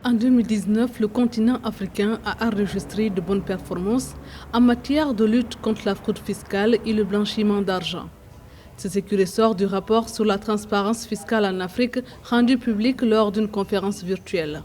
En 2019, le continent africain a enregistré de bonnes performances en matière de lutte contre la fraude fiscale et le blanchiment d'argent. C'est ce qui ressort du rapport sur la transparence fiscale en Afrique rendu public lors d'une conférence virtuelle.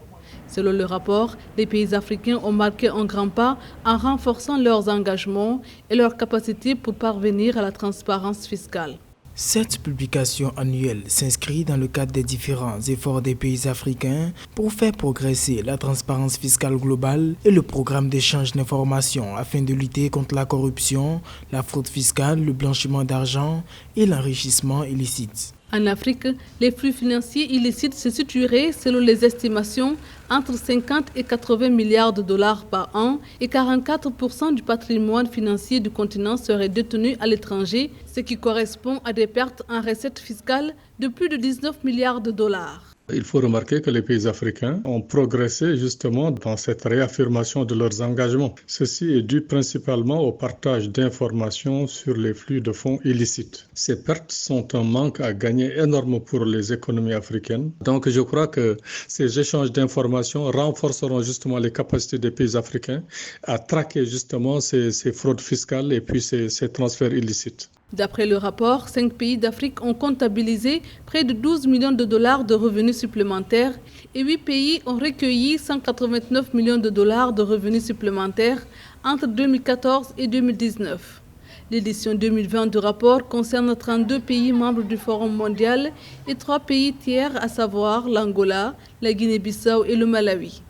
Selon le rapport, les pays africains ont marqué un grand pas en renforçant leurs engagements et leurs capacités pour parvenir à la transparence fiscale. Cette publication annuelle s'inscrit dans le cadre des différents efforts des pays africains pour faire progresser la transparence fiscale globale et le programme d'échange d'informations afin de lutter contre la corruption, la fraude fiscale, le blanchiment d'argent et l'enrichissement illicite. En Afrique, les flux financiers illicites se situeraient, selon les estimations, entre 50 et 80 milliards de dollars par an et 44% du patrimoine financier du continent serait détenu à l'étranger, ce qui correspond à des pertes en recettes fiscales de plus de 19 milliards de dollars. Il faut remarquer que les pays africains ont progressé justement dans cette réaffirmation de leurs engagements. Ceci est dû principalement au partage d'informations sur les flux de fonds illicites. Ces pertes sont un manque à gagner énorme pour les économies africaines. Donc je crois que ces échanges d'informations renforceront justement les capacités des pays africains à traquer justement ces fraudes fiscales et puis ces transferts illicites. D'après le rapport, 5 pays d'Afrique ont comptabilisé près de 12 millions de dollars de revenus supplémentaires et 8 pays ont recueilli 189 millions de dollars de revenus supplémentaires entre 2014 et 2019. L'édition 2020 du rapport concerne 32 pays membres du Forum mondial et 3 pays tiers, à savoir l'Angola, la Guinée-Bissau et le Malawi.